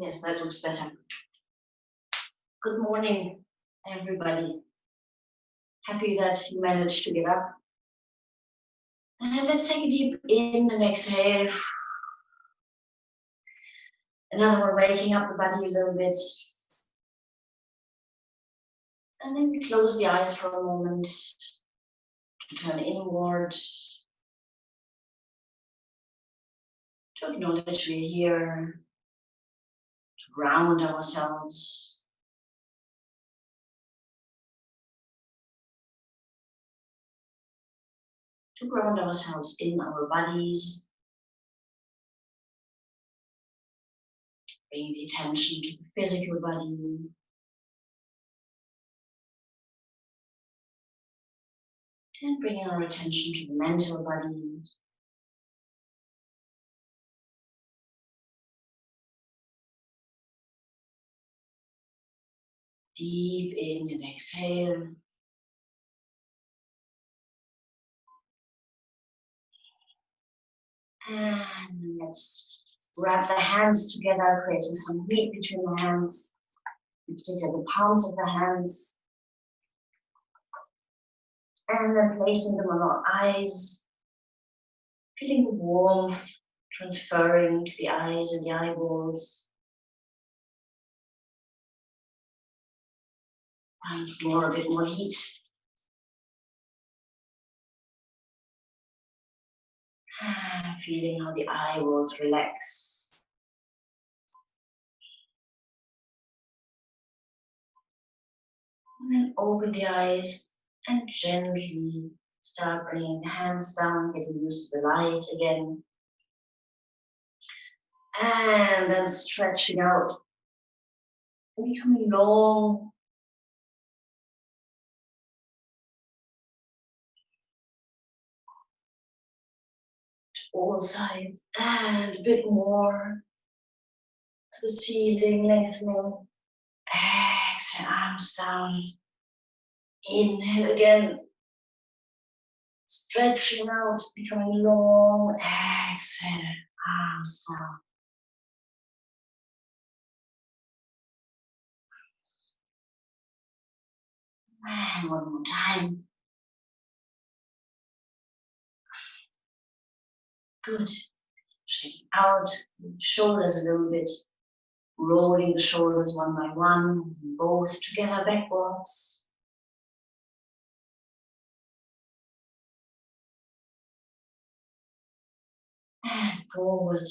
Yes, that looks better. Good morning, everybody. Happy that you managed to get up. And let's take a deep in and exhale. Another one, waking up the body a little bit. And then close the eyes for a moment to turn inward, to acknowledge we're here, to ground ourselves. To ground ourselves in our bodies. Bring the attention to the physical body. And bringing our attention to the mental body. Deep in and exhale. And let's wrap the hands together, creating some heat between the hands, in particular the palms of the hands. And then placing them on our eyes, feeling the warmth transferring to the eyes and the eyeballs. Once more, a bit more heat. Feeling how the eyeballs relax. And then open the eyes and gently start bringing the hands down, getting used to the light again. And then stretching out and becoming long. To all sides and a bit more to the ceiling, lengthening. Exhale, arms down. Inhale again. Stretching out, becoming long. Exhale, arms down. And one more time. Good. Shaking out, shoulders a little bit. Rolling the shoulders one by one, both together backwards. And forward.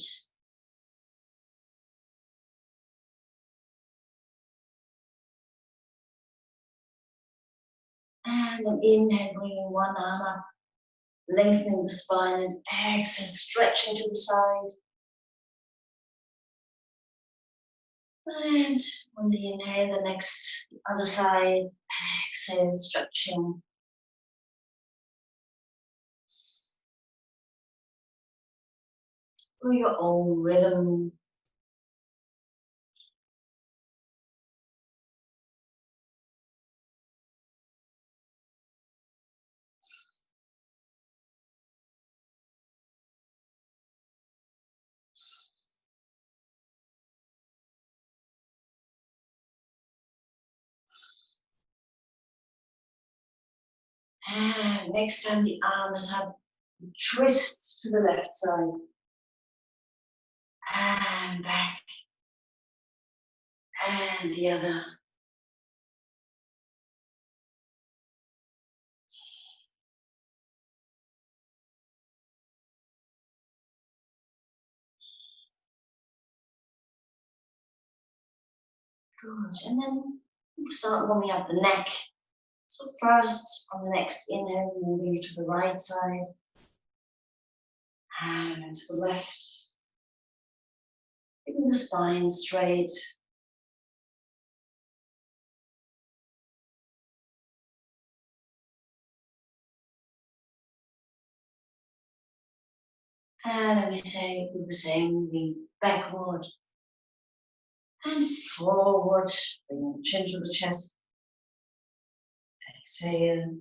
And then inhale, bringing one arm up, lengthening the spine, and exhale, stretching to the side. And on the inhale, the next, the other side, exhale, stretching. For your own rhythm. And next time the arm is up, twist to the left side. And back. And the other. Good. And then we'll start warming up the neck. So first, on the next inhale, moving it to the right side. And to the left. Keeping the spine straight. And then we say, do the same, moving backward and forward, bringing the chin to the chest. Exhale,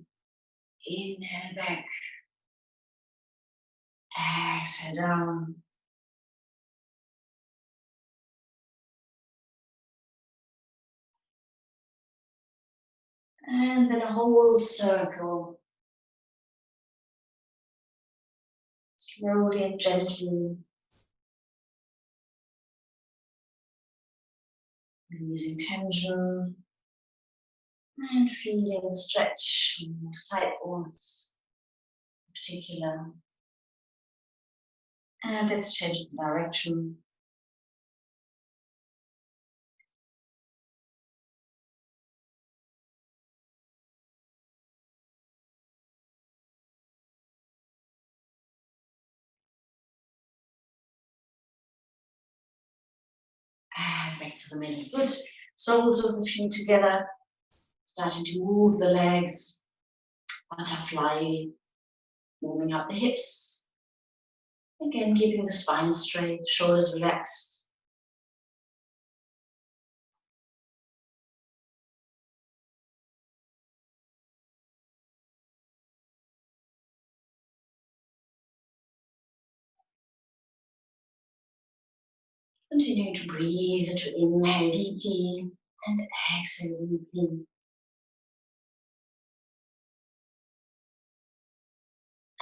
inhale back, exhale down. And then a whole circle. Slowly and gently. Releasing tension. And feeling the stretch in your side bones in particular. And let's change the direction. And back to the middle. Good. Soles of the feet together. Starting to move the legs. Butterfly. Warming up the hips. Again, keeping the spine straight, shoulders relaxed. Continue to breathe, to inhale deeply and exhale deeply.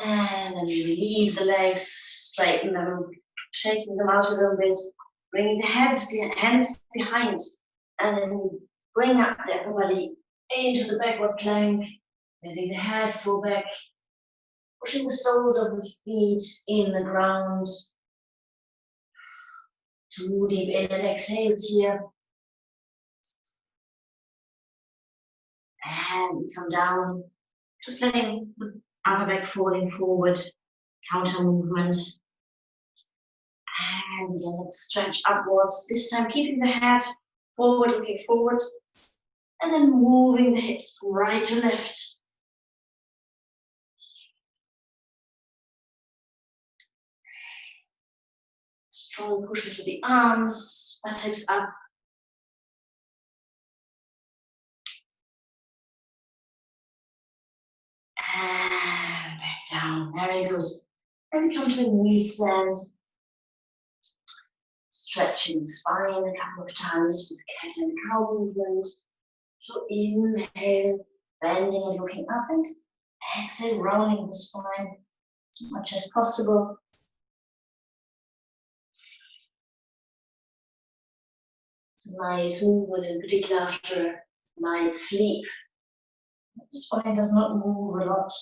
And then release the legs, straighten them, shaking them out a little bit, bringing the hands behind, and then bring up the upper body into the backward plank, letting the head fall back, pushing the soles of the feet in the ground. 2 deep in and exhales here. And we come down, just letting the upper back falling forward, counter movement. And again, let's stretch upwards, this time keeping the head forward, looking forward, and then moving the hips from right to left. Strong push into the arms, buttocks up. And back down, very good. And we come to a knee stand. Stretching the spine a couple of times with cat and cow movement. So inhale, bending and looking up, and exhale, rolling the spine as much as possible. It's a nice movement, in particular after night sleep. The spine does not move a lot.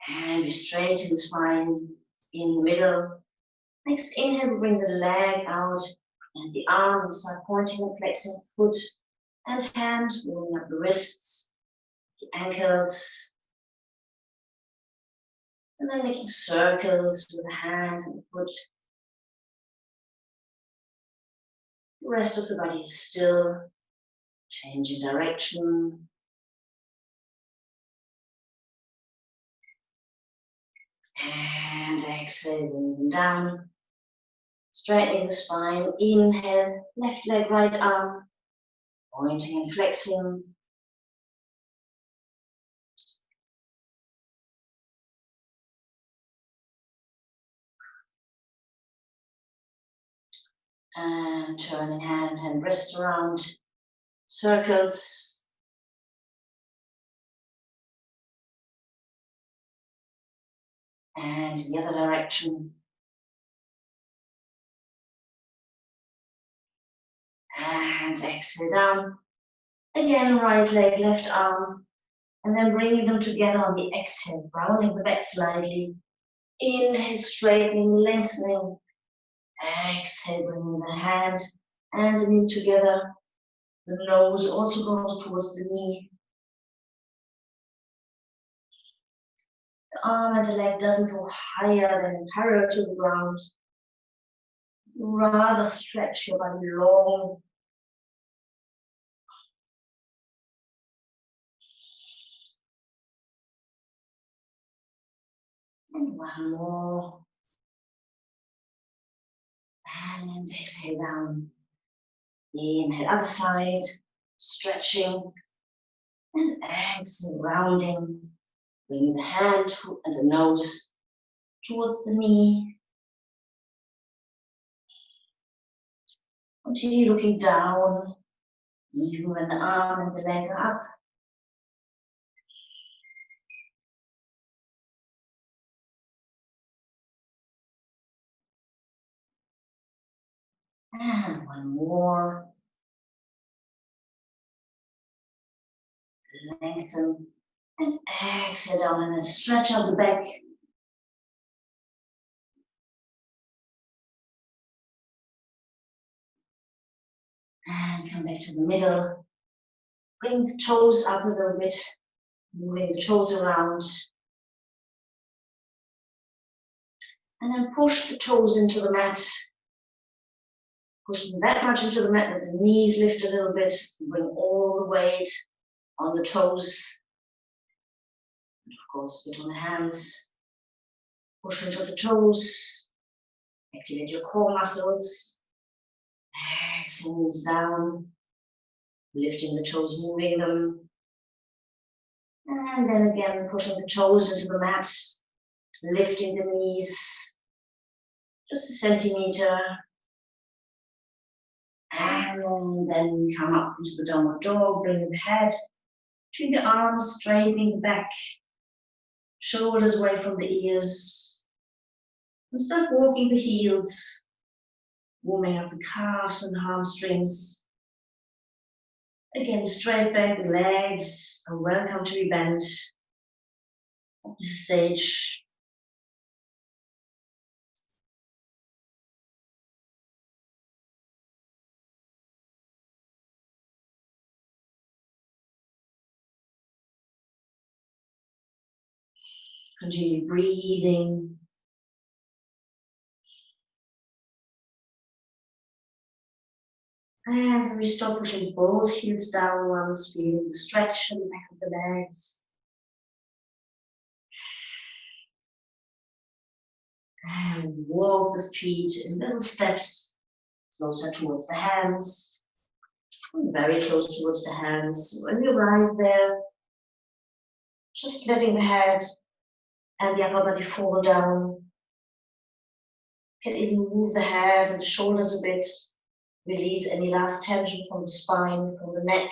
And we straighten the spine in the middle. Next inhale, bring the leg out and the arm and start pointing and flexing foot and hand, moving up the wrists, the ankles. And then making circles with the hand and the foot. The rest of the body is still, changing direction. And exhaling down. Straightening the spine, inhale, left leg, right arm, pointing and flexing. And turning hand and wrist around, circles. And in the other direction. And exhale down. Again, right leg, left arm. And then bringing them together on the exhale, rounding the back slightly. Inhale, straightening, lengthening. Exhale, bringing the hand and the knee together. The nose also goes towards the knee. The arm and the leg doesn't go higher than parallel to the ground. Rather stretch your body long. And one more. And exhale down. Inhale, other side, stretching. And exhale, rounding. Bring the hand and the nose towards the knee. Continue looking down, even when the arm and the leg are up. And one more. Lengthen and exhale down and then stretch out the back. And come back to the middle. Bring the toes up a little bit, moving the toes around. And then push the toes into the mat. Push them that much into the mat that the knees lift a little bit. Bring all the weight on the toes. And of course, a bit on the hands. Push into the toes. Activate your core muscles. Exhale, knees down. Lifting the toes, moving them. And then again, pushing the toes into the mat. Lifting the knees. Just a centimeter. And then come up into the downward dog. Bring the head between the arms, straightening the back. Shoulders away from the ears. And start walking the heels. Warming up the calves and hamstrings. Again, straight back, the legs are welcome to be bent at this stage. Continue breathing. And then we stop pushing both heels downwards, feeling the stretch in the back of the legs. And walk the feet in little steps closer towards the hands. Very close towards the hands. When you arrive there, just letting the head and the upper body fall down. You can even move the head and the shoulders a bit. Release any last tension from the spine, from the neck.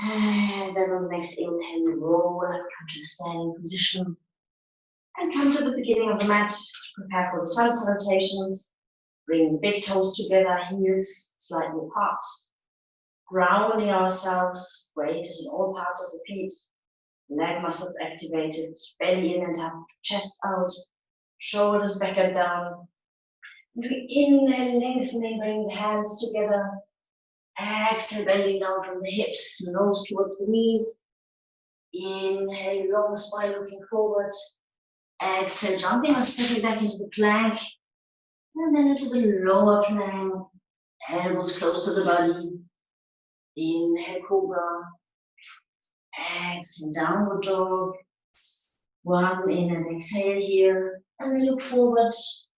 And then on the next inhale, roll up, come to a standing position. And come to the beginning of the mat to prepare for the sun salutations. Bring the big toes together, heels slightly apart. Grounding ourselves, weight is in all parts of the feet. Leg muscles activated, belly in and up, chest out, shoulders back and down. And we inhale, lengthening, bring the hands together. Exhale, bending down from the hips, nose towards the knees. Inhale, long spine looking forward. Exhale, jumping or stepping back into the plank. And then into the lower plank. Elbows close to the body. Inhale, cobra. Exhale, downward dog. One in and exhale here. And then look forward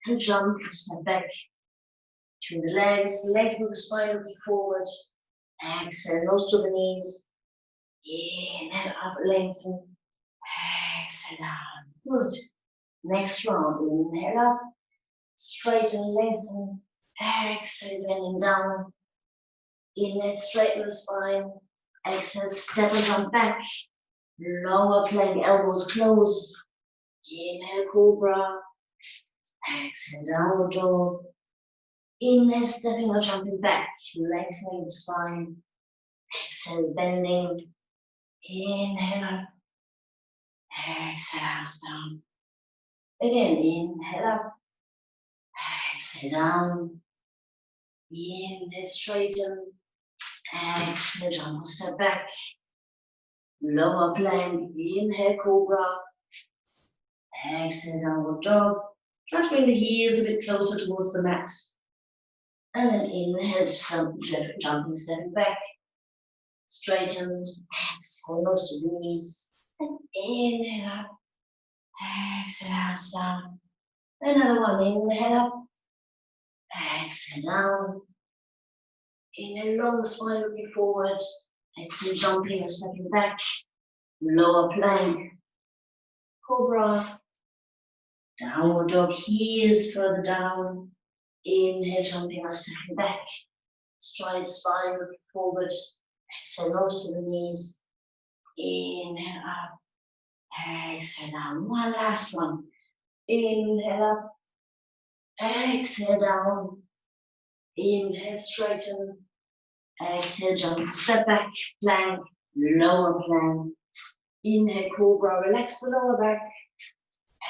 and jump, step back. Between the legs, lengthen the spine looking forward. Exhale, nose to the knees. Inhale, up, lengthen. Exhale, down. Good. Next round, inhale up. Straighten, lengthen. Exhale, bending down. Inhale, straighten the spine. Exhale, step and jump back. Lower plank, elbows closed. Inhale, cobra. Exhale, downward dog. Inhale, stepping or jumping back, lengthening the spine. Exhale, bending. Inhale up. Exhale, hands down. Again, inhale up. Exhale, down. Inhale, straighten. Exhale, jump or step back. Lower plank, inhale, cobra. Exhale, downward dog. Try to bring the heels a bit closer towards the mat. And then inhale, jumping, stepping back. Straighten, exhale, nose to the knees. And inhale up. Exhale, hands down. Another one, inhale up. Exhale down. Inhale, long spine looking forward. Exhale, jumping or stepping back. Lower plank. Cobra. Downward dog, heels further down. Inhale, jumping or stepping back. Stride spine looking forward. Exhale, nose to the knees. Inhale up. Exhale down. One last one. Inhale up. Exhale down. Inhale, straighten. Exhale, jump, step back, plank, lower plank. Inhale, cobra, relax the lower back.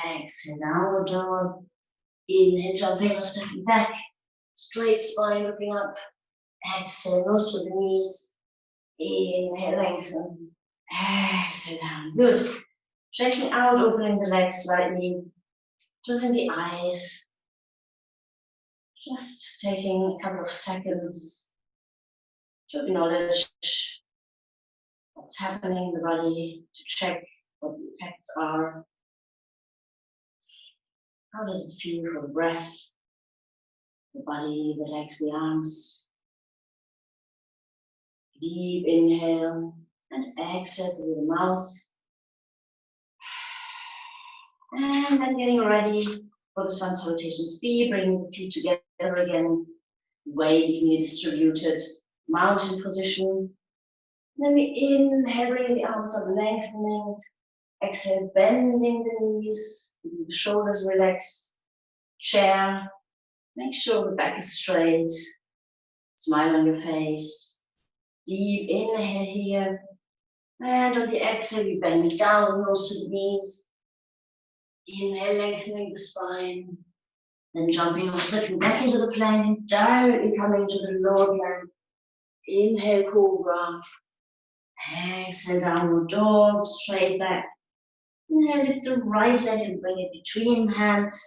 Exhale, downward dog. Inhale, jumping or stepping back. Straight spine looking up. Exhale, nose to the knees. Inhale, lengthen. Exhale, down. Good. Checking out, opening the legs slightly. Closing the eyes. Just taking a couple of seconds to acknowledge what's happening in the body, to check what the effects are. How does it feel for the breath, the body, the legs, the arms? Deep inhale and exhale through the mouth. And then getting ready for the sun salutations B, bringing the feet together again, weight evenly distributed, mountain position. Then we inhale, bringing the arms up, lengthening. Exhale, bending the knees, the shoulders relaxed. Chair, make sure the back is straight. Smile on your face. Deep inhale here. And on the exhale, you bend down, nose to the knees. Inhale, lengthening the spine. Then jumping or slipping back into the plank, directly coming to the lower plank. Inhale, cobra. Exhale, downward dog, straight back. Inhale, lift the right leg and bring it between hands.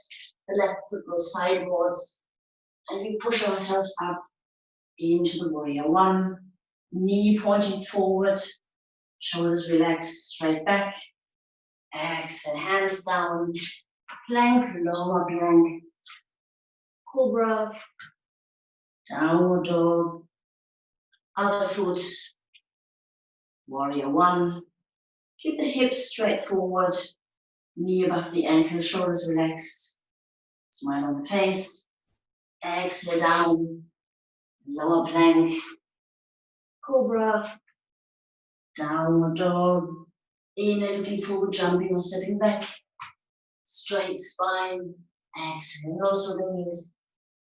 The left foot goes sidewards. And we push ourselves up into the warrior one. Knee pointing forward. Shoulders relaxed, straight back. Exhale, hands down. Plank, lower plank. Cobra. Downward dog. Other foot. Warrior one. Keep the hips straight forward. Knee above the ankle, shoulders relaxed. Smile on the face. Exhale down. Lower plank. Cobra. Downward dog. Inhale, looking forward, jumping or stepping back. Straight spine. Exhale, nose to the knees.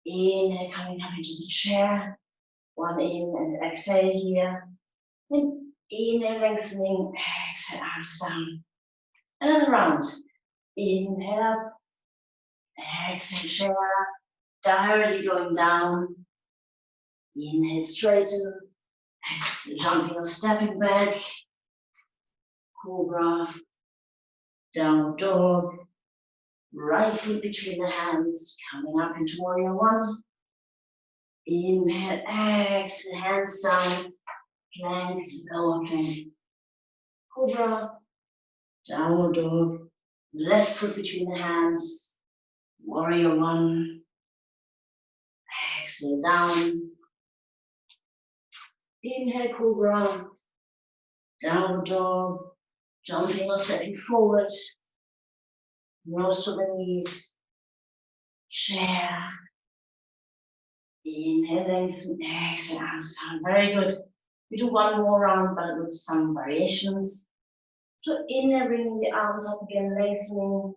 Inhale, coming up into the chair. One in and exhale here. And inhale, lengthening. Exhale, arms down. Another round. Inhale up. Exhale, chair. Directly going down. Inhale, straighten. Exhale, jumping or stepping back. Cobra. Downward dog. Right foot between the hands. Coming up into warrior one. Inhale, exhale, hands down. Plank, lower plank. Cobra. Downward dog. Left foot between the hands. Warrior one. Exhale down. Inhale, cobra. Downward dog. Jumping or stepping forward. Nose to the knees. Chair. Inhale, lengthen. Exhale, arms down. Very good. We do one more round, but with some variations. So inhale, bringing the arms up again, lengthening.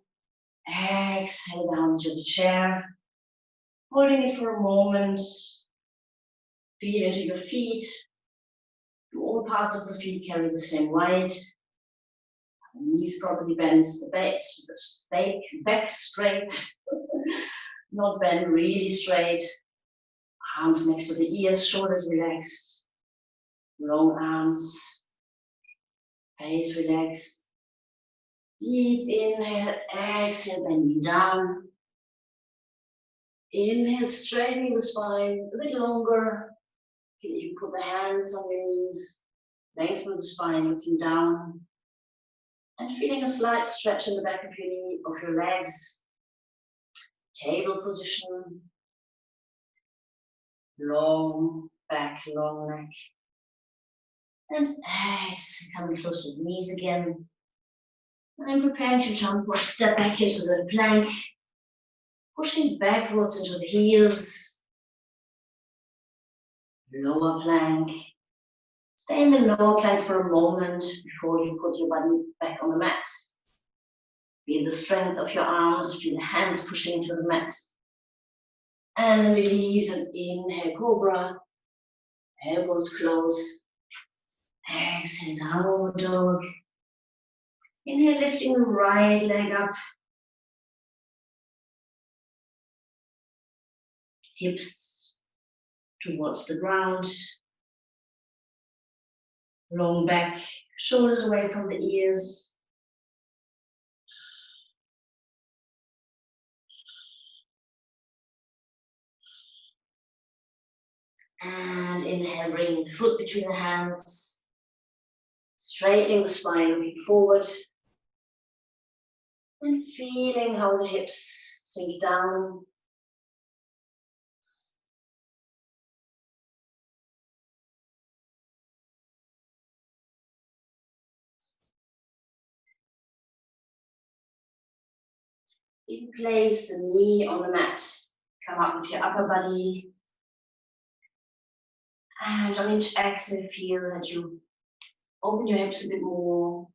Exhale down to the chair. Holding it for a moment. Feel into your feet. Do all parts of the feet carry the same weight? The knees properly bent, the back straight. Not bent, really straight. Arms next to the ears, shoulders relaxed. Long arms. Face relaxed. Deep inhale, exhale, bending down. Inhale, straightening the spine a bit longer. You put the hands on your knees, lengthen the spine, looking down. And feeling a slight stretch in the back of your legs. Table position. long back, long neck. And exhale, coming close to the knees again. And prepare to jump or step back into the plank. Pushing backwards into the heels. Lower plank. Stay in the lower plank for a moment before you put your body back on the mat. Feel the strength of your arms, feel the hands pushing into the mat. And release and inhale, cobra. Elbows close. Exhale, downward dog. Inhale, lifting the right leg up. Hips towards the ground. Long back, shoulders away from the ears. And inhale, bringing the foot between the hands. Straightening the spine, looking forward. And feeling how the hips sink down. In place, the knee on the mat. Come up with your upper body. And on each exhale, feel that you open your hips a bit more.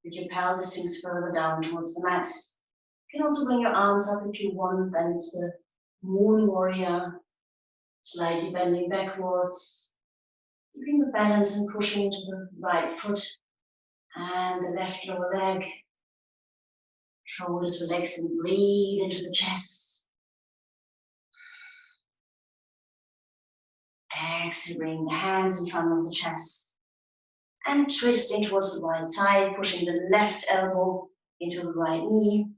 That your pelvis sinks further down towards the mat. You can also bring your arms up if you want, then it's the moon warrior. Slightly bending backwards. Keeping the balance and pushing into the right foot and the left lower leg. Shoulders relaxed and breathe into the chest. Exhale, bring the hands in front of the chest. And twisting towards the right side, pushing the left elbow into the right knee.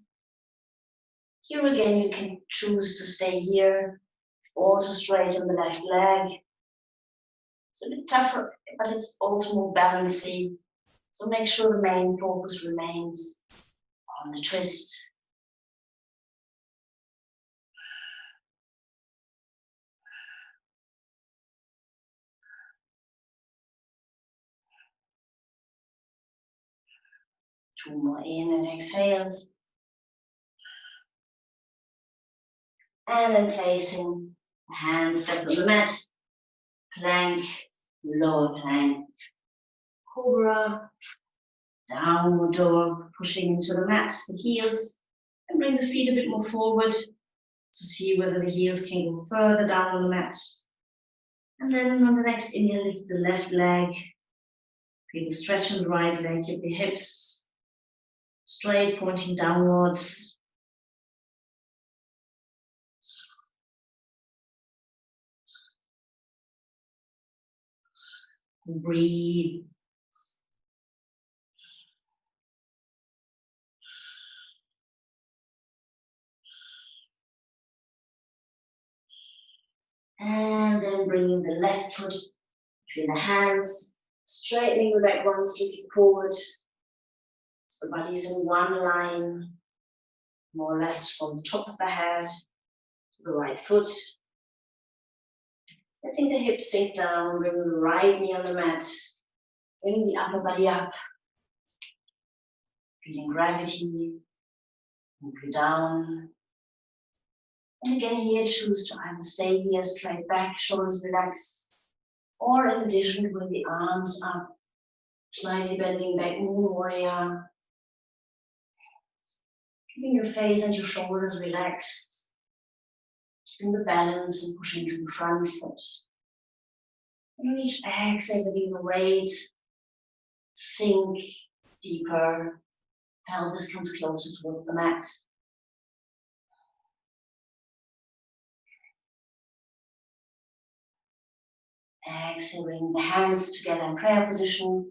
Here again, you can choose to stay here or to straighten the left leg. It's a bit tougher, but it's also more balancing. So make sure the main focus remains on the twist. Two more in and exhales. And then placing the hands back on the mat. Plank, lower plank, cobra, downward dog, pushing into the mat, the heels, and bring the feet a bit more forward to see whether the heels can go further down on the mat. And then on the next inhale, lift the left leg, feel the stretch on the right leg, keep the hips straight, pointing downwards. Breathe. And then bringing the left foot between the hands, straightening the back ones, looking forward. So the body's in one line, more or less from the top of the head to the right foot. Letting the hips sink down, bringing the right knee on the mat, bringing the upper body up, feeling gravity, move you down. And again here, choose to either stay here, straight back, shoulders relaxed, or in addition, bring the arms up, slightly bending back, moon warrior. Keeping your face and your shoulders relaxed, keeping the balance and pushing to the front foot. And on each exhale, letting the weight sink deeper, pelvis comes closer towards the mat. Exhaling the hands together in prayer position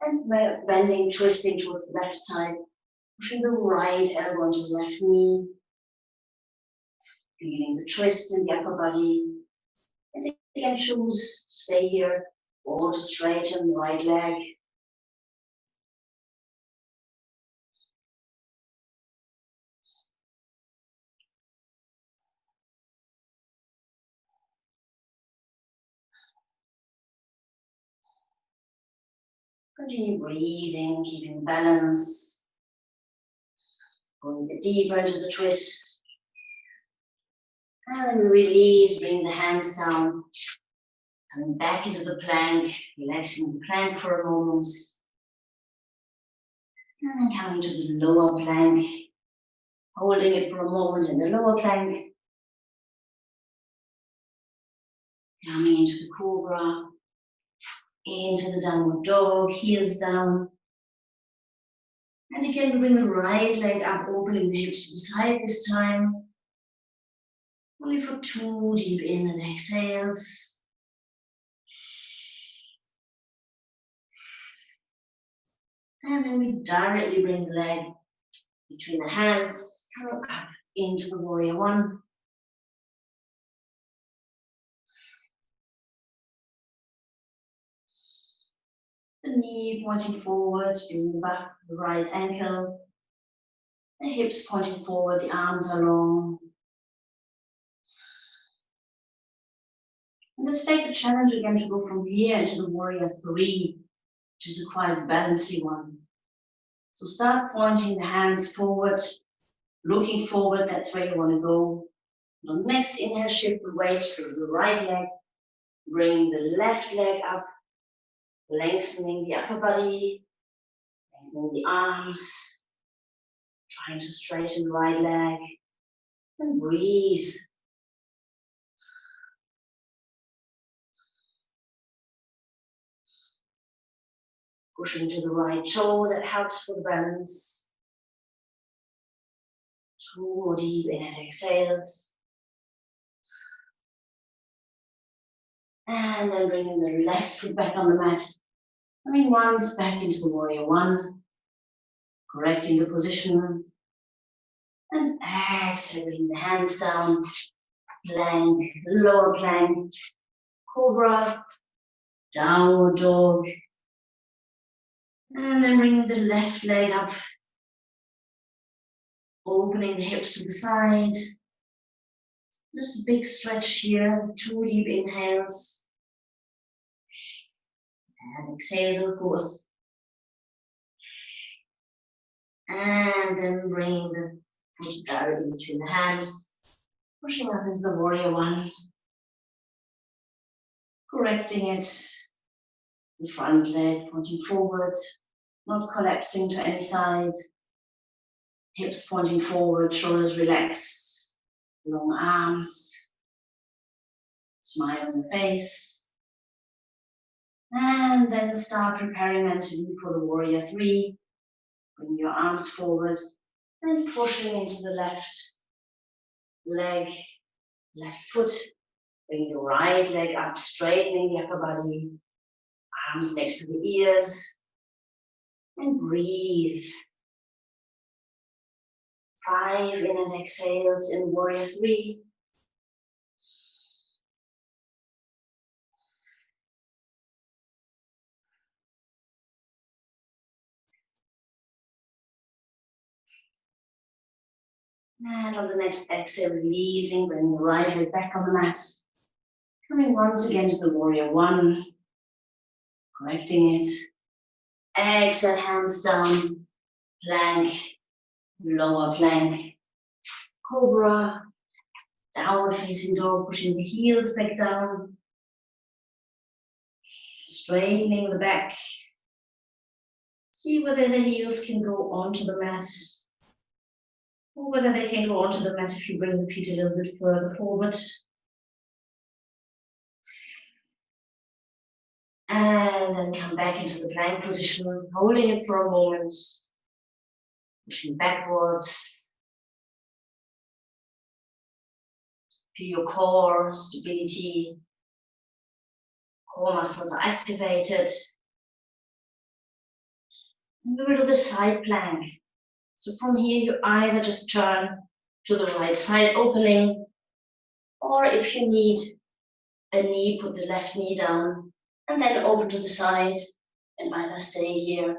and bending, twisting towards the left side, pushing the right elbow onto the left knee, feeling the twist in the upper body. And again, choose to stay here or to straighten the right leg. Continue breathing, keeping balance. Going a bit deeper into the twist. And then release, bring the hands down. Coming back into the plank, relaxing the plank for a moment. And then coming to the lower plank. Holding it for a moment in the lower plank. Coming into the cobra. Into the downward dog, heels down. And again, bring the right leg up, opening the hips to the side this time. Only for 2 deep in and exhales. And then we directly bring the leg between the hands, come up into the warrior one. The knee pointing forward, in the back of the right ankle. The hips pointing forward, the arms are long. And let's take the challenge again to go from here into the warrior three, which is a quite balancey one. So start pointing the hands forward, looking forward, that's where you want to go. On the next inhale, shift the weight to the right leg, bring the left leg up, lengthening the upper body, lengthening the arms, trying to straighten the right leg, and breathe. Pushing to the right toe, that helps for the balance. 2 more deep inhale, exhales. And then bringing the left foot back on the mat. Coming once back into the warrior one. Correcting the position. And exhaling the hands down. Plank, lower plank. Cobra. Downward dog. And then bringing the left leg up. Opening the hips to the side. Just a big stretch here, 2 deep inhales. And exhales, of course. And then bring the foot directly between the hands. Pushing up into the warrior one. Correcting it. The front leg pointing forward. Not collapsing to any side. Hips pointing forward, shoulders relaxed. Long arms. Smile on the face. And then start preparing mentally for the warrior three. Bring your arms forward and pushing into the left leg, left foot. Bring your right leg up, straightening the upper body. Arms next to the ears. And breathe. 5 in and exhales in warrior three. And on the next exhale, releasing, bring the right leg back on the mat. Coming once again to the warrior one. Correcting it. Exhale, hands down. Plank. Lower plank. Cobra. Downward facing dog, pushing the heels back down. Straightening the back. See whether the heels can go onto the mat. Or whether they can go onto the mat if you bring the feet a little bit further forward. And then come back into the plank position, holding it for a moment. Pushing backwards. Feel your core stability. Core muscles are activated. And we'll do the side plank. So from here, you either just turn to the right side opening, or if you need a knee, put the left knee down, and then open to the side, and either stay here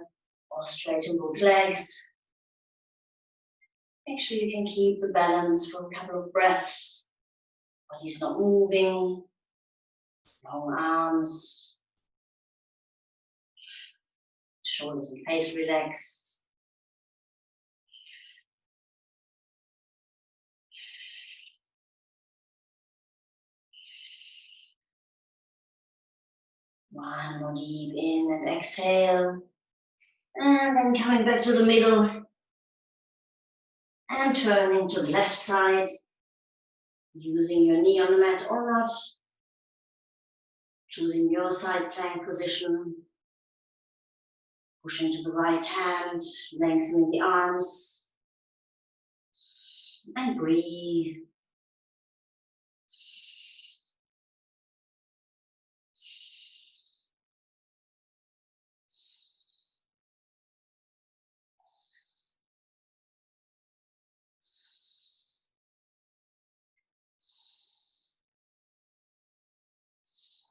or straighten both legs. Make sure you can keep the balance for a couple of breaths. Body's not moving. Long arms. Shoulders and face relaxed. One more deep in and exhale. And then coming back to the middle. And turning to the left side. Using your knee on the mat or not. Choosing your side plank position. Pushing to the right hand, lengthening the arms. And breathe.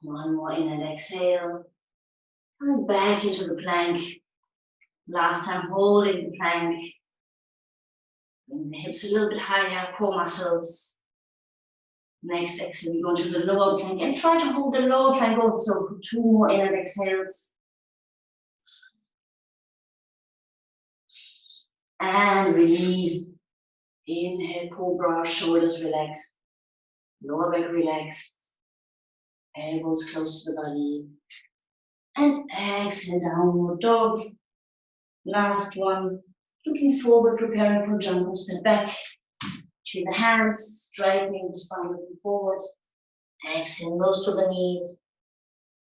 One more in and exhale. Coming back into the plank. Last time holding the plank. Bring the hips a little bit higher, core muscles. Next exhale, we go into the lower plank and try to hold the lower plank also for 2 more in and exhales. And release. Inhale, cobra, shoulders relaxed. Lower back relaxed. Elbows close to the body. And exhale, downward dog. Last one. Looking forward, preparing for jump or step back. Between the hands, straightening the spine, looking forward. Exhale, nose to the knees.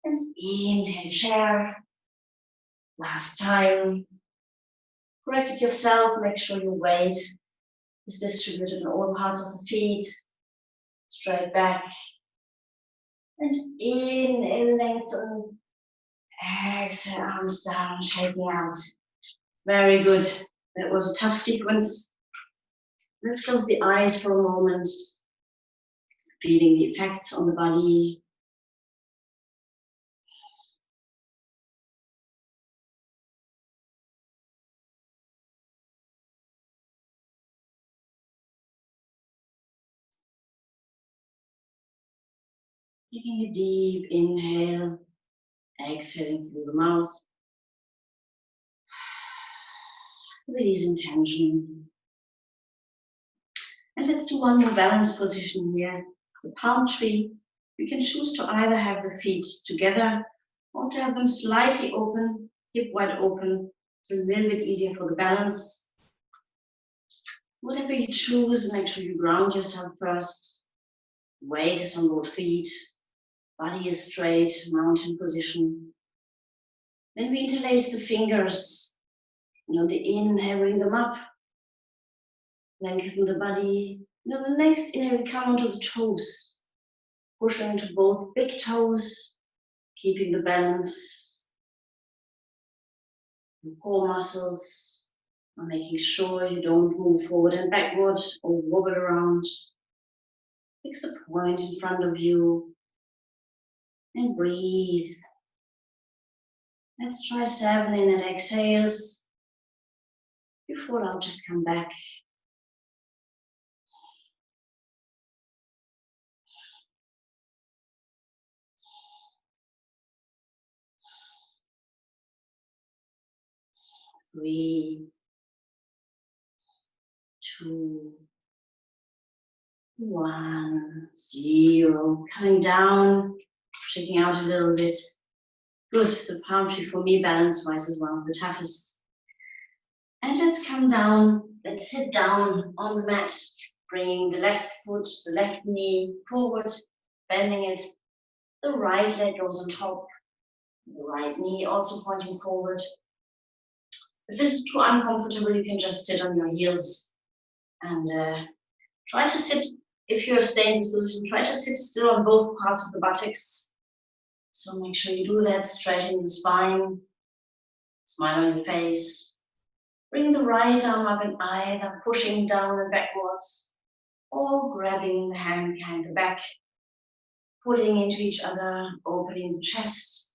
And inhale, chair. Last time. Correct it yourself, make sure your weight is distributed in all parts of the feet. Straight back. And inhale, lengthen. Exhale, arms down, shaking out. Very good. That was a tough sequence. Let's close the eyes for a moment. Feeling the effects on the body. Taking a deep inhale, exhaling through the mouth. Releasing tension. And let's do one more balance position here. The palm tree. We can choose to either have the feet together or to have them slightly open, hip wide open. It's a little bit easier for the balance. Whatever you choose, make sure you ground yourself first. Weight is on both feet. Body is straight, mountain position. Then we interlace the fingers. And on the inhale, bring them up. Lengthen the body. And on the next inhale, we come onto the toes. Pushing into both big toes, keeping the balance. The core muscles are making sure you don't move forward and backward or wobble around. Fix a point in front of you and breathe. Let's try 7 in and exhales. Before I'll just come back. Three, 2, 1, 0. Coming down, shaking out a little bit. Good, the palm tree for me balance-wise is one of the toughest. And let's come down, let's sit down on the mat, bringing the left foot, the left knee forward, bending it. The right leg goes on top, the right knee also pointing forward. If this is too uncomfortable, you can just sit on your heels and try to sit, if you're staying in this position, try to sit still on both parts of the buttocks. So make sure you do that, straightening the spine, smile on your face. Bring the right arm up and either pushing down and backwards or grabbing the hand behind the back, pulling into each other, opening the chest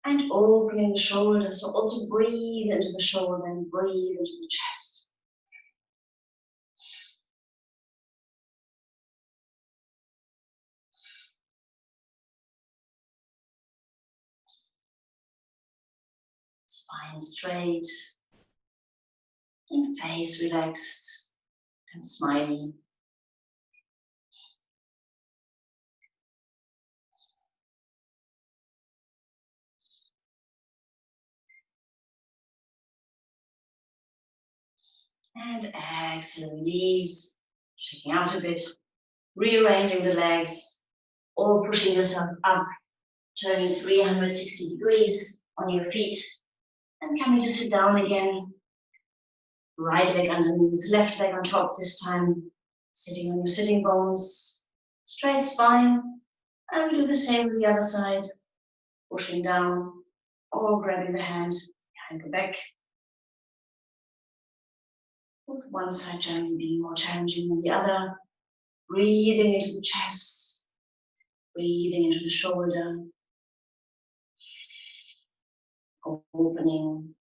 and opening the shoulders. So also breathe into the shoulder and breathe into the chest. spine straight, and face relaxed and smiley. And exhale, release, shaking out a bit, rearranging the legs, or pushing yourself up, turning 360 degrees on your feet, and coming to sit down again. Right leg underneath, left leg on top this time, sitting on your sitting bones, straight spine, and we do the same with the other side, pushing down or grabbing the hand behind the back. With one side generally being more challenging than the other. Breathing into the chest, breathing into the shoulder, opening.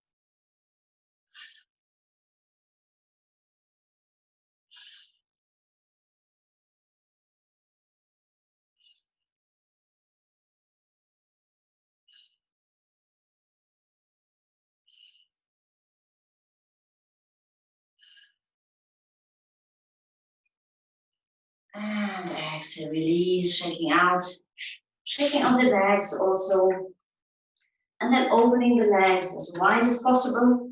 And exhale, release, shaking out, shaking on the legs also. And then opening the legs as wide as possible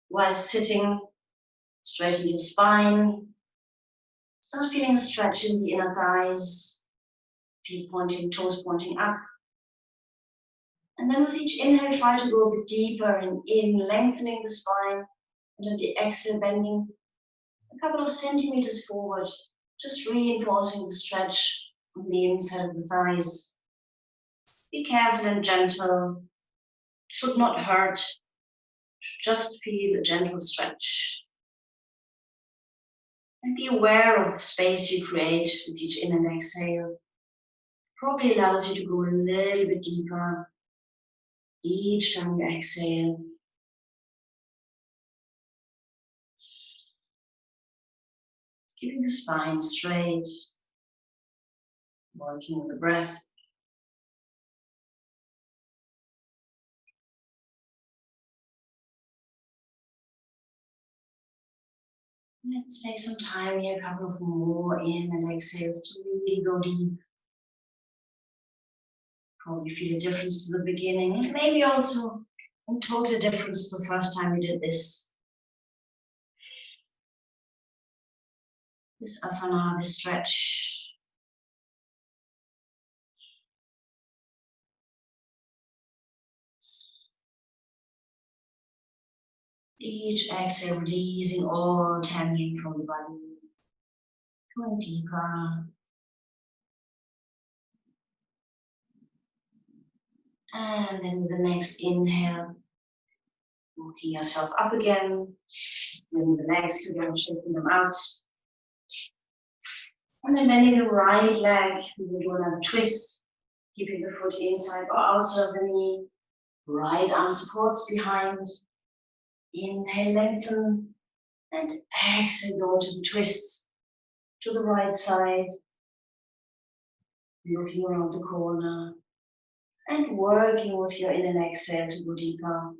while sitting. Straighten your spine. Start feeling a stretch in the inner thighs. Feet pointing, toes pointing up. And then with each inhale, try to go a bit deeper and in, lengthening the spine. And on the exhale, bending a couple of centimeters forward, just reinforcing the stretch on the inside of the thighs. Be careful and gentle. Should not hurt. Just feel a gentle stretch. And be aware of the space you create with each in and exhale. Probably allows you to go a little bit deeper each time you exhale. Keeping the spine straight, working with the breath. Let's take some time here, a couple of more in and exhales to really go deep. Probably feel a difference to the beginning, and maybe also in total a difference the first time you did this. This asana, this stretch. Each exhale, releasing all tension from the body. Going deeper. And then with the next inhale, walking yourself up again. Bring the legs together, shaking them out. And then bending the right leg, we will do another twist, keeping the foot inside or outside of the knee. Right arm supports behind. Inhale, lengthen. And exhale, go to the twist to the right side. Looking around the corner. And working with your in and exhale to go deeper.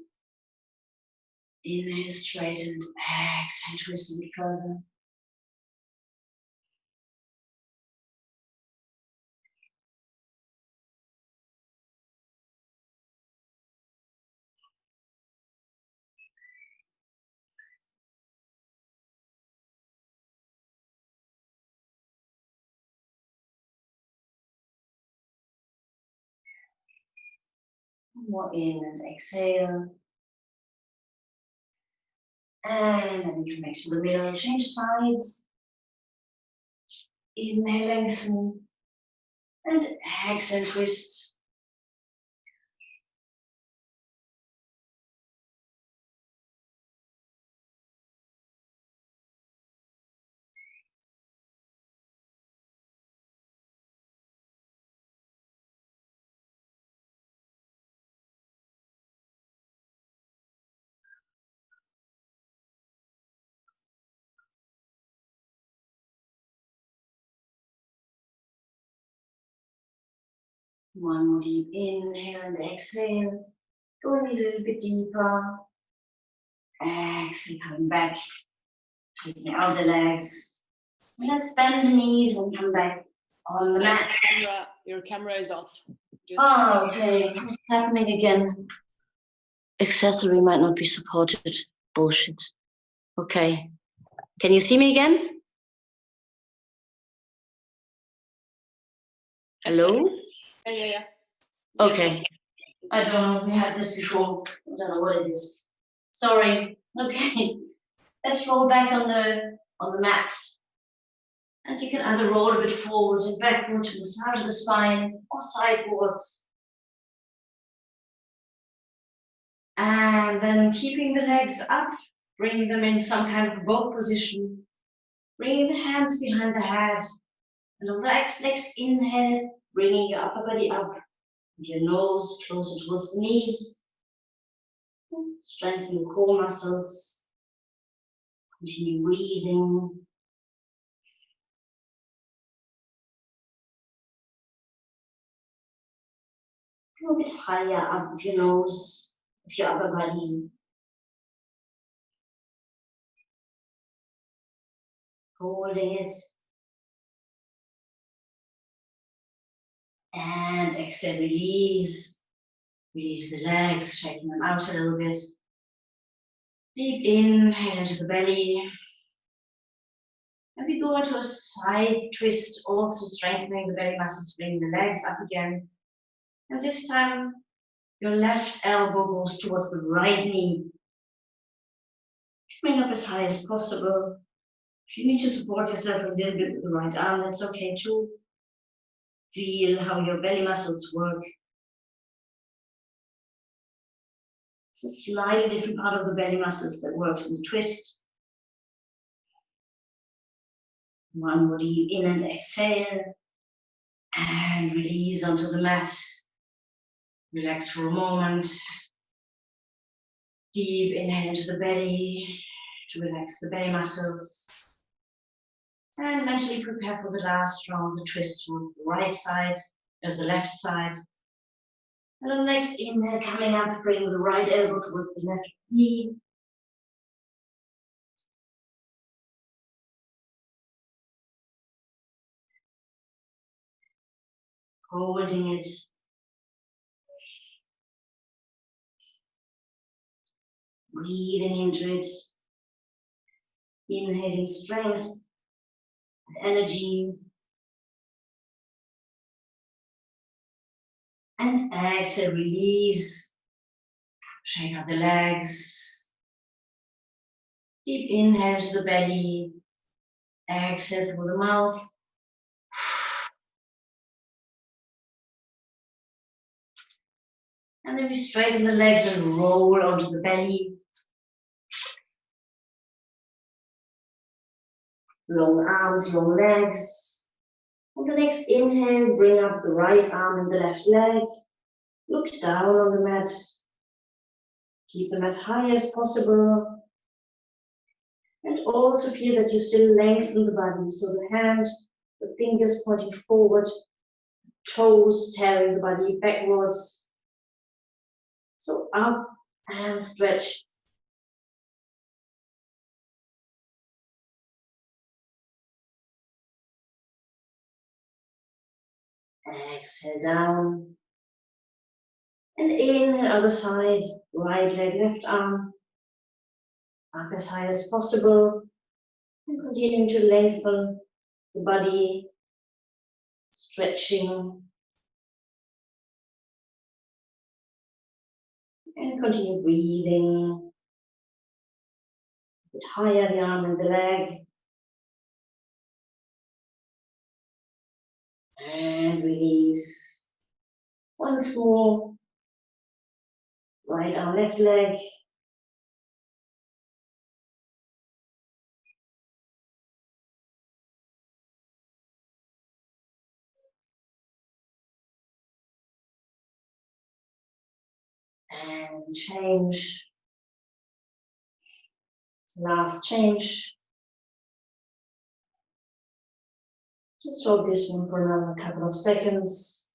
Inhale, straighten. Exhale, twist a bit further. More in and exhale. And then you come back to the middle, change sides. Inhale, lengthen. And exhale, twist. One more deep inhale and exhale. Going a little bit deeper. Exhale, coming back. Taking out the legs. And let's bend the knees and come back on the mat. Your camera is off. Oh, okay. What's happening again? Accessory might not be supported. Bullshit. Okay. Can you see me again? Hello? Yeah. Okay. I don't know. We had this before. I don't know what it is. Sorry. Okay. Let's roll back on the mat. And you can either roll a bit forward and backward to massage the spine or sidewards. And then keeping the legs up, bring them in some kind of boat position. Bringing the hands behind the head. And on the next inhale, bringing your upper body up. With your nose closer towards the knees. Strengthen your core muscles. Continue breathing. Go a bit higher up with your nose, with your upper body. Holding it. And exhale, release. Release the legs, shaking them out a little bit. Deep inhale into the belly. And we go into a side twist, also strengthening the belly muscles, bringing the legs up again. And this time, your left elbow goes towards the right knee. Coming up as high as possible. If you need to support yourself a little bit with the right arm, that's okay too. Feel how your belly muscles work. It's a slightly different part of the belly muscles that works in the twist. One more deep in and exhale. And release onto the mat. Relax for a moment. Deep inhale into the belly to relax the belly muscles. And mentally prepare for the last round, the twist to the right side as the left side. And on the next inhale, coming up, bring the right elbow towards the left knee. Holding it. Breathing into it. Inhaling strength, energy. And exhale, release. Shake out the legs. Deep inhale to the belly. Exhale through the mouth. And then we straighten the legs and roll onto the belly. Long arms, long legs. On the next inhale, bring up the right arm and the left leg. Look down on the mat. Keep them as high as possible. And also feel that you still lengthen the body. So the hand, the fingers pointing forward, toes tearing the body backwards. So up and stretch. Exhale down. And inhale, other side, right leg, left arm. Up as high as possible. And continuing to lengthen the body, stretching. And continue breathing. A bit higher, the arm and the leg. And release. Once more. Right arm, left leg. And change. Last change. Just hold this one for another couple of seconds.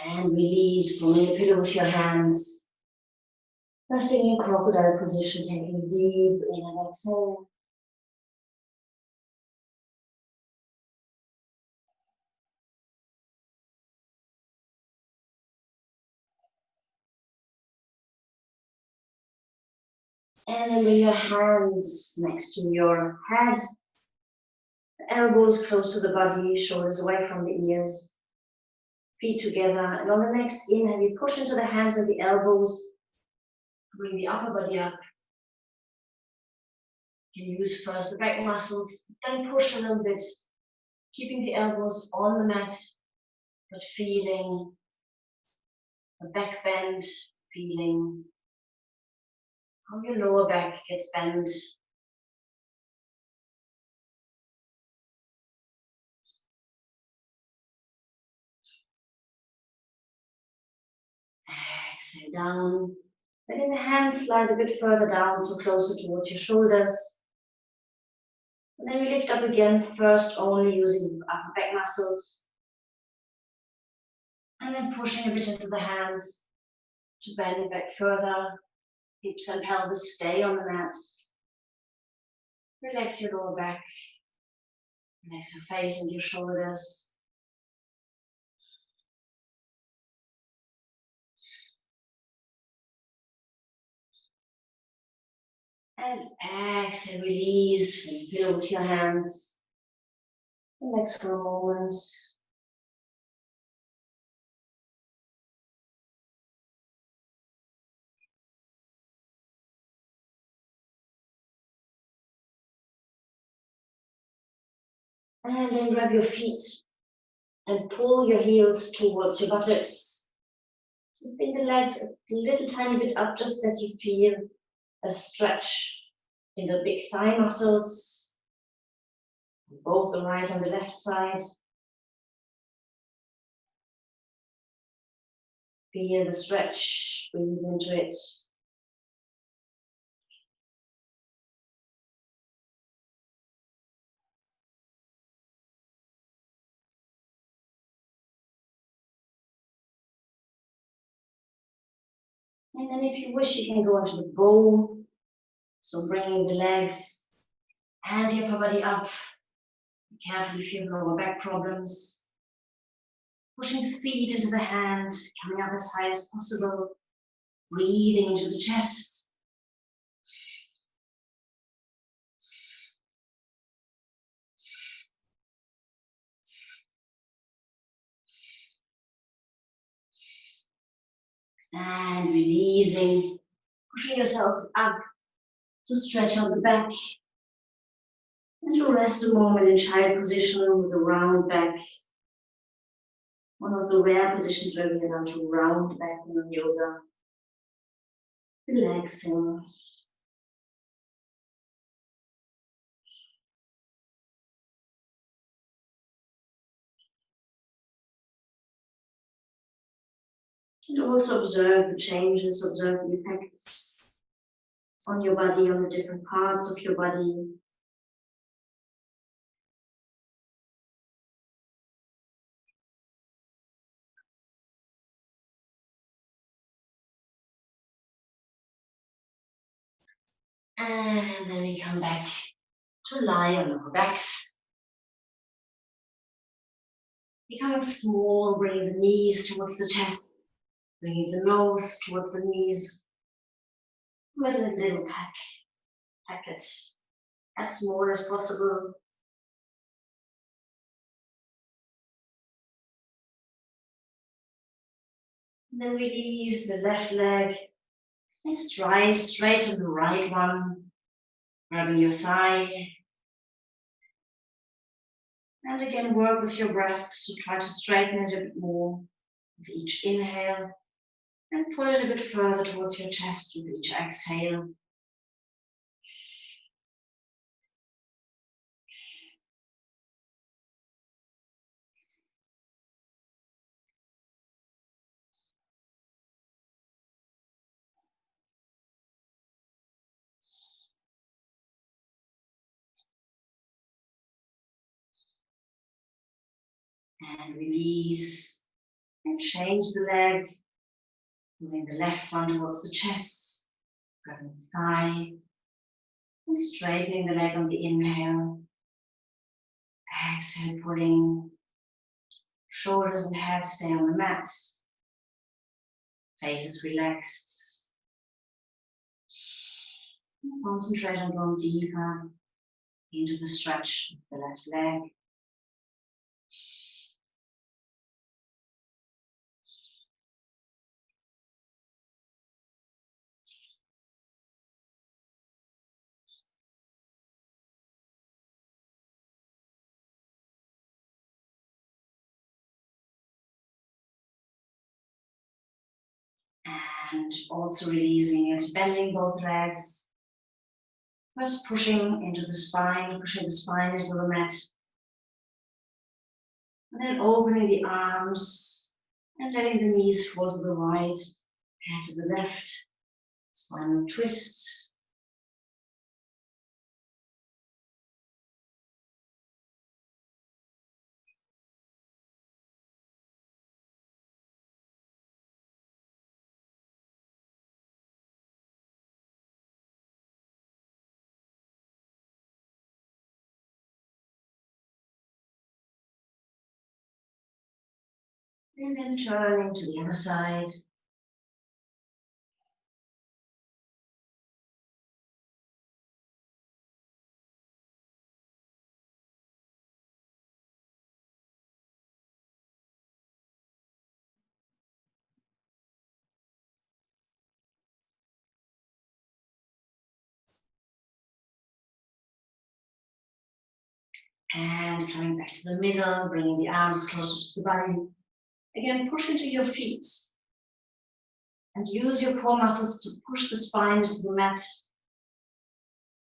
And release from your pillow with your hands. Resting in crocodile position, taking a deep in and exhale. And then bring your hands next to your head. The elbows close to the body, shoulders away from the ears. Feet together. And on the next inhale, you push into the hands and the elbows. Bring the upper body up. You can use first the back muscles, then push a little bit, keeping the elbows on the mat, but feeling the back bend, feeling how your lower back gets bent. Exhale down. Letting the hands slide a bit further down, so closer towards your shoulders. And then we lift up again, first only using the upper back muscles. And then pushing a bit into the hands to bend it back further. Hips and pelvis stay on the mat. Relax your lower back. Relax your face and your shoulders. And exhale, release from the pillow with your hands. Relax for a moment. And then grab your feet and pull your heels towards your buttocks. Bring the legs a little tiny bit up, just that you feel a stretch in the big thigh muscles, both the right and the left side. Feel the stretch, breathe into it. And then if you wish, you can go into the bow. So bringing the legs and the upper body up. Be careful if you have lower back problems. Pushing the feet into the hand, coming up as high as possible. Breathing into the chest. And releasing, pushing yourself up to stretch out the back. And to rest a moment in child position with a round back. One of the rare positions where we allow to round back in yoga. Relaxing. And also observe the changes, observe the effects on your body, on the different parts of your body. And then we come back to lie on our backs. Becoming small, bringing the knees towards the chest, bringing the nose towards the knees, with a little packet, as small as possible. And then release the left leg and straighten the right one, grabbing your thigh. And again, work with your breath, so try to straighten it a bit more with each inhale and pull it a bit further towards your chest with each exhale. And release. And change the leg. Moving the left one towards the chest. Grabbing the thigh. And straightening the leg on the inhale. Exhale, pulling. Shoulders and head stay on the mat. Face is relaxed. Concentrate on going deeper into the stretch of the left leg. And also releasing it, bending both legs. First pushing into the spine, pushing the spine into the mat. And then opening the arms and letting the knees fall to the right, head to the left, spinal twist. And then turning to the other side. And coming back to the middle, bringing the arms closer to the body. Again, push into your feet. And use your core muscles to push the spine into the mat.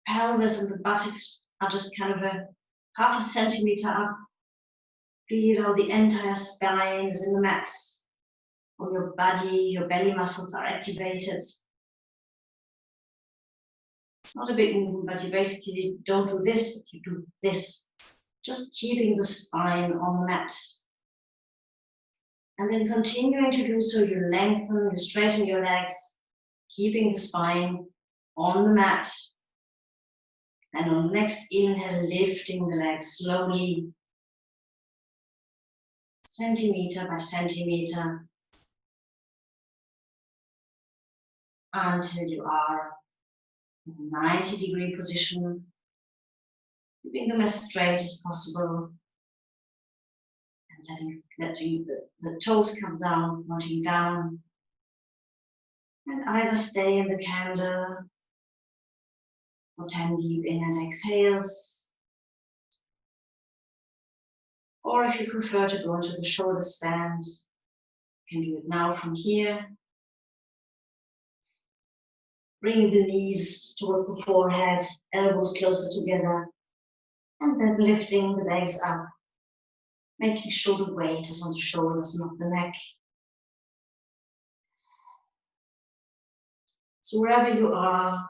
Pelvis and the buttocks are just kind of a half a centimeter up. Feel how the entire spine is in the mat. Or your body, your belly muscles are activated. It's not a big movement, but you basically don't do this, but you do this. Just keeping the spine on the mat. And then continuing to do so, you lengthen, you straighten your legs, keeping the spine on the mat. And on the next inhale, lifting the legs slowly, centimeter by centimeter, until you are in a 90-degree position, keeping them as straight as possible, and letting the toes come down, pointing down, and either stay in the candle for 10 deep in and exhales, or if you prefer to go into the shoulder stand, you can do it now from here. Bring the knees toward the forehead, elbows closer together, and then lifting the legs up, making sure the weight is on the shoulders, not the neck. So wherever you are,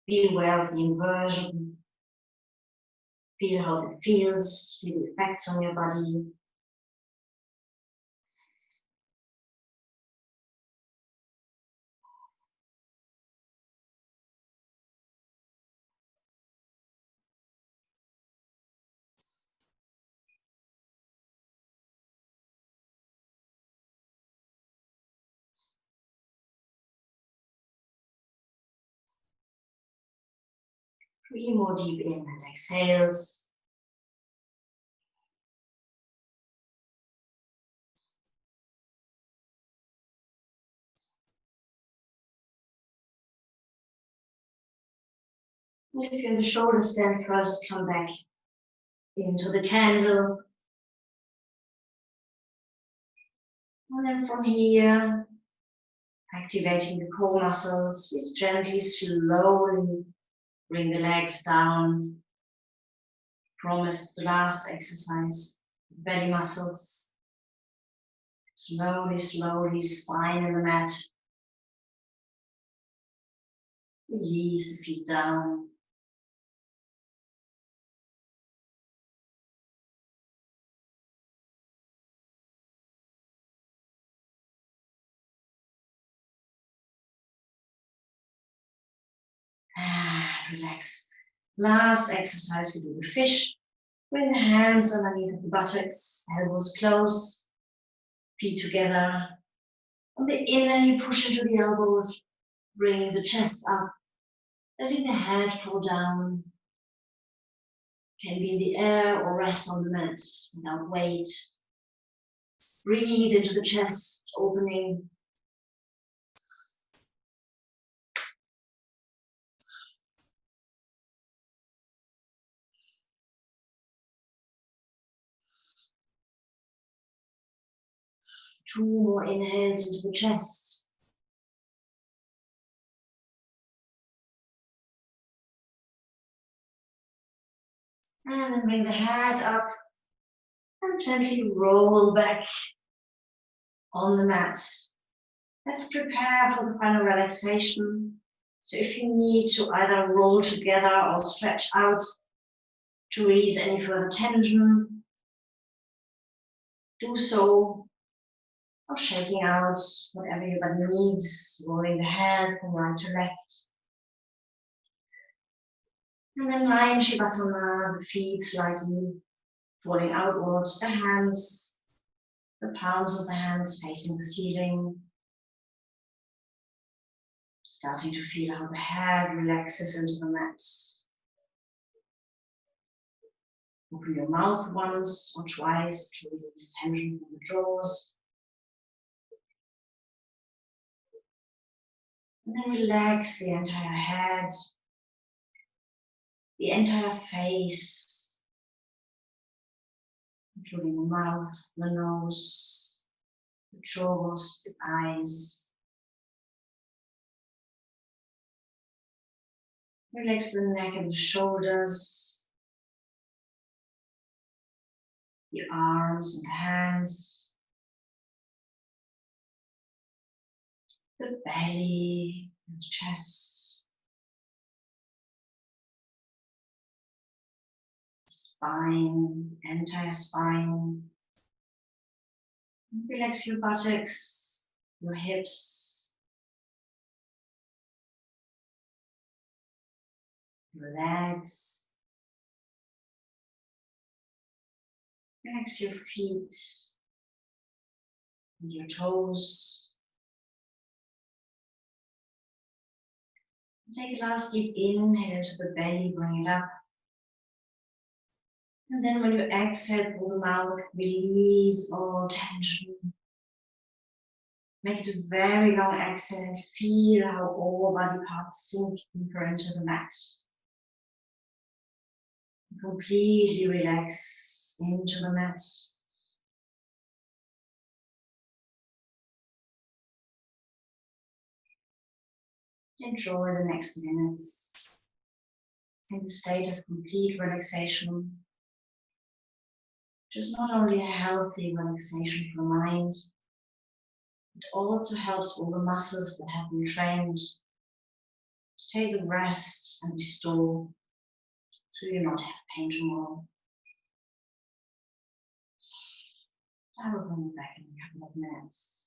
be aware of the inversion. Feel how it feels, feel the effects on your body. Three more deep in and exhales. And if you're in the shoulder stand, first come back into the candle. And then from here, activating the core muscles, just gently, slowly bring the legs down. Promise the last exercise, belly muscles. Slowly, slowly, spine in the mat. Release the feet down. relax. Last exercise, we do the fish. Bring the hands underneath the buttocks, elbows closed, feet together. On the inhale, you push into the elbows, bringing the chest up, letting the head fall down. Can be in the air or rest on the mat without weight. Breathe into the chest, opening. Two more inhales into the chest. And then bring the head up and gently roll back on the mat. Let's prepare for the final relaxation. So if you need to either roll together or stretch out to release any further tension, do so, or shaking out whatever your body needs, rolling the head from right to left. And then lying Shavasana, the feet slightly falling outwards, the hands, the palms of the hands facing the ceiling. Starting to feel how the head relaxes into the mat. Open your mouth once or twice to release tension from the jaws. And then relax the entire head, the entire face, including the mouth, the nose, the jaws, the eyes. Relax the neck and the shoulders, the arms and the hands, the belly and the chest, spine, entire spine. Relax your buttocks, your hips, your legs. Relax your feet and your toes. Take a last deep inhale into the belly, bring it up. And then when you exhale through the mouth, release all tension. Make it a very long exhale and feel how all body parts sink deeper into the mat. Completely relax into the mat. Enjoy the next minutes in a state of complete relaxation. Just not only a healthy relaxation for the mind, it also helps all the muscles that have been trained to take a rest and restore so you not have pain tomorrow. I will bring you back in a couple of minutes.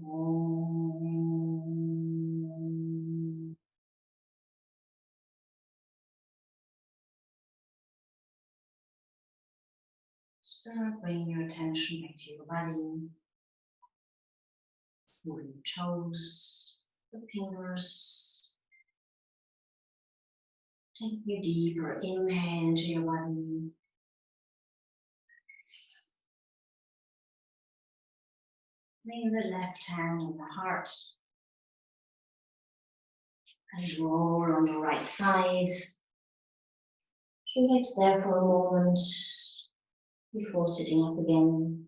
Om. Start bringing your attention back to your body, moving your toes, the fingers. Taking a deeper inhale into your body. Bring the left hand on the heart and roll on the right side. Relax there for a moment before sitting up again.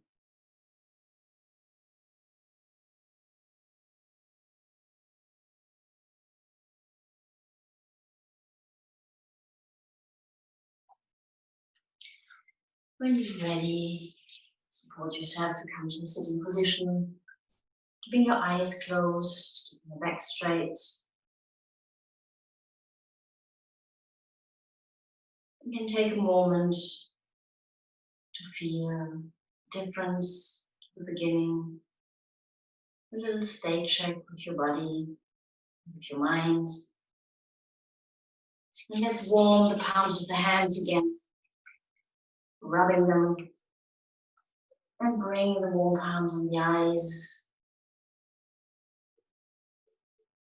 When you're ready, support yourself to come to a sitting position, keeping your eyes closed, keeping your back straight. You can take a moment to feel the difference at the beginning, a little stage check with your body, with your mind. And let's warm the palms of the hands again, rubbing them, and bring the warm palms on the eyes,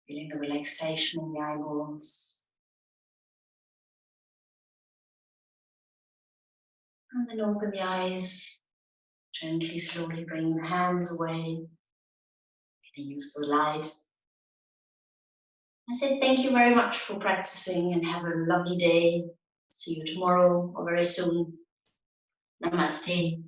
feeling the relaxation in the eyeballs. And then open the eyes, gently, slowly bring the hands away. Use the light. I say thank you very much for practicing and have a lovely day. See you tomorrow or very soon. Namaste.